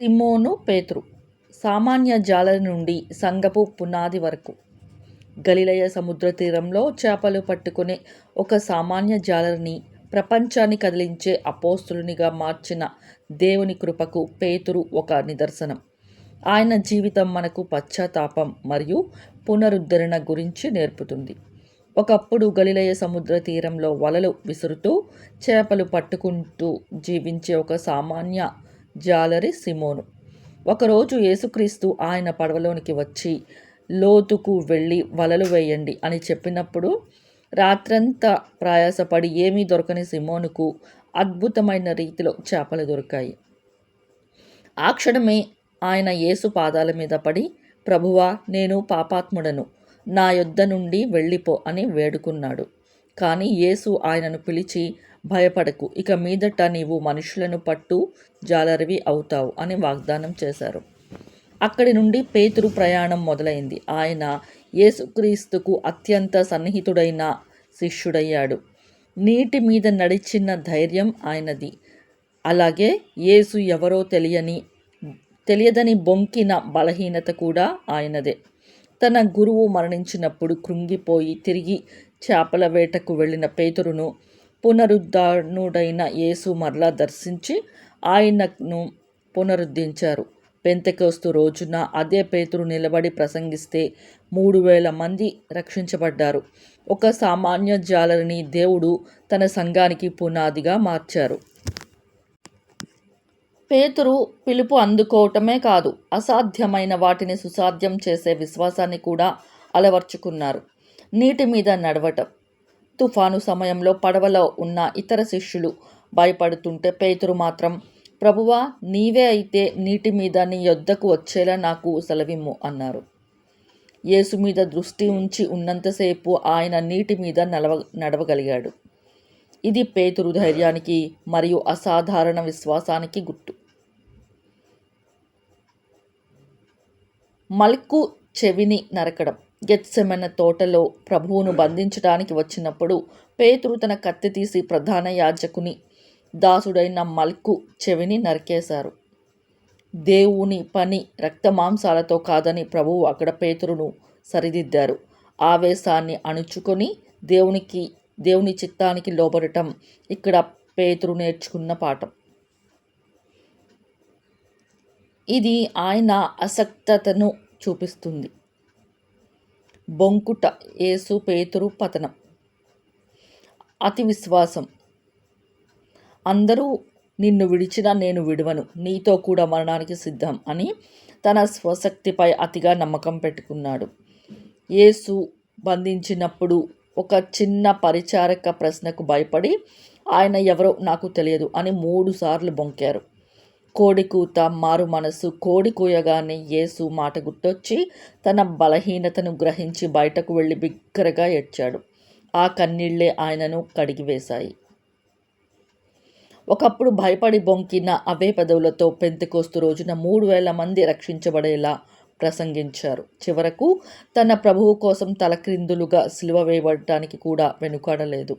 సిమోను పేతురు సామాన్య జాలరి నుండి సంఘపు పునాది వరకు. గలిలయ సముద్ర తీరంలో చేపలు పట్టుకునే ఒక సామాన్య జాలరిని ప్రపంచాన్ని కదిలించే అపోస్తులునిగా మార్చిన దేవుని కృపకు పేతురు ఒక నిదర్శనం. ఆయన జీవితం మనకు పశ్చాత్తాపం మరియు పునరుద్ధరణ గురించి నేర్పుతుంది. ఒకప్పుడు గలిలయ సముద్ర తీరంలో వలలు విసురుతూ చేపలు పట్టుకుంటూ జీవించే ఒక సామాన్య జాలరి సిమోను. ఒకరోజు యేసుక్రీస్తు ఆయన పడవలోనికి వచ్చి లోతుకు వెళ్ళి వలలు వేయండి అని చెప్పినప్పుడు రాత్రంతా ప్రయాసపడి ఏమీ దొరకని సిమోనుకు అద్భుతమైన రీతిలో చేపలు దొరికాయి. ఆ క్షణమే ఆయన యేసు పాదాల మీద పడి, ప్రభువా, నేను పాపాత్ముడను, నా యొద్ద నుండి వెళ్ళిపో అని వేడుకున్నాడు. కానీ యేసు ఆయనను పిలిచి, భయపడకు, ఇక మీదట నీవు మనుషులను పట్టు జాలరివి అవుతావు అని వాగ్దానం చేశారు. అక్కడి నుండి పేతురు ప్రయాణం మొదలైంది. ఆయన యేసుక్రీస్తుకు అత్యంత సన్నిహితుడైన శిష్యుడయ్యాడు. నీటి మీద నడిచిన ధైర్యం ఆయనది. అలాగే యేసు ఎవరో తెలియదని బొంకిన బలహీనత కూడా ఆయనదే. తన గురువు మరణించినప్పుడు కృంగిపోయి తిరిగి చేపల వేటకు వెళ్ళిన పేతురును పునరుద్ధానుడైన యేసు మరలా దర్శించి ఆయనను పునరుద్ధరించారు. పెంతెకొస్తు రోజున అదే పేతురు నిలబడి ప్రసంగిస్తే 3,000 మంది రక్షించబడ్డారు. ఒక సామాన్య జాలరిని దేవుడు తన సంఘానికి పునాదిగా మార్చారు. పేతురు పిలుపు అందుకోవటమే కాదు, అసాధ్యమైన వాటిని సుసాధ్యం చేసే విశ్వాసాన్ని కూడా అలవర్చుకున్నారు. నీటి మీద నడవటం. తుఫాను సమయంలో పడవలో ఉన్న ఇతర శిష్యులు భయపడుతుంటే పేతురు మాత్రం, ప్రభువా, నీవే అయితే నీటి మీద నీ యొద్దకు వచ్చేలా నాకు సెలవిమ్ము అన్నారు. యేసు మీద దృష్టి ఉంచి ఉన్నంతసేపు ఆయన నీటి మీద నడవగలిగాడు. ఇది పేతురు ధైర్యానికి మరియు అసాధారణ విశ్వాసానికి గుర్తు. మల్కు చెవిని నరకడం. గెత్సెమనే తోటలో ప్రభువును బంధించడానికి వచ్చినప్పుడు పేతురు తన కత్తి తీసి ప్రధాన యాజకుని దాసుడైన మల్కు చెవిని నరికేశారు. దేవుని పని రక్తమాంసాలతో కాదని ప్రభువు అక్కడ పేతురును సరిదిద్దారు. ఆవేశాన్ని అణుచుకొని దేవుని చిత్తానికి లోబడటం ఇక్కడ పేతురు నేర్చుకున్న పాఠం. ఇది ఆయన అసక్తతను చూపిస్తుంది. బొంకుట. యేసు పేతురు పతనం. అతి విశ్వాసం. అందరూ నిన్ను విడిచినా నేను విడువను, నీతో కూడా మరణానికి సిద్ధం అని తన స్వశక్తిపై అతిగా నమ్మకం పెట్టుకున్నాడు. యేసు బంధించినప్పుడు ఒక చిన్న పరిచారక ప్రశ్నకు భయపడి ఆయన ఎవరో నాకు తెలియదు అని 3 సార్లు బొంకారు. కోడి కూత, మారు మనసు. కోడి కూయగానే యేసు మాట గుర్తొచ్చి తన బలహీనతను గ్రహించి బయటకు వెళ్ళి బిగ్గరగా ఏడ్చాడు. ఆ కన్నీళ్లే ఆయనను కడిగివేశాయి. ఒకప్పుడు భయపడి బొంకిన అవే పెదవులతో పెంతెకొస్తు రోజున 3,000 మంది రక్షించబడేలా ప్రసంగించారు. చివరకు తన ప్రభువు కోసం తలక్రిందులుగా సిలువ వేయబడటానికి కూడా వెనుకాడలేదు.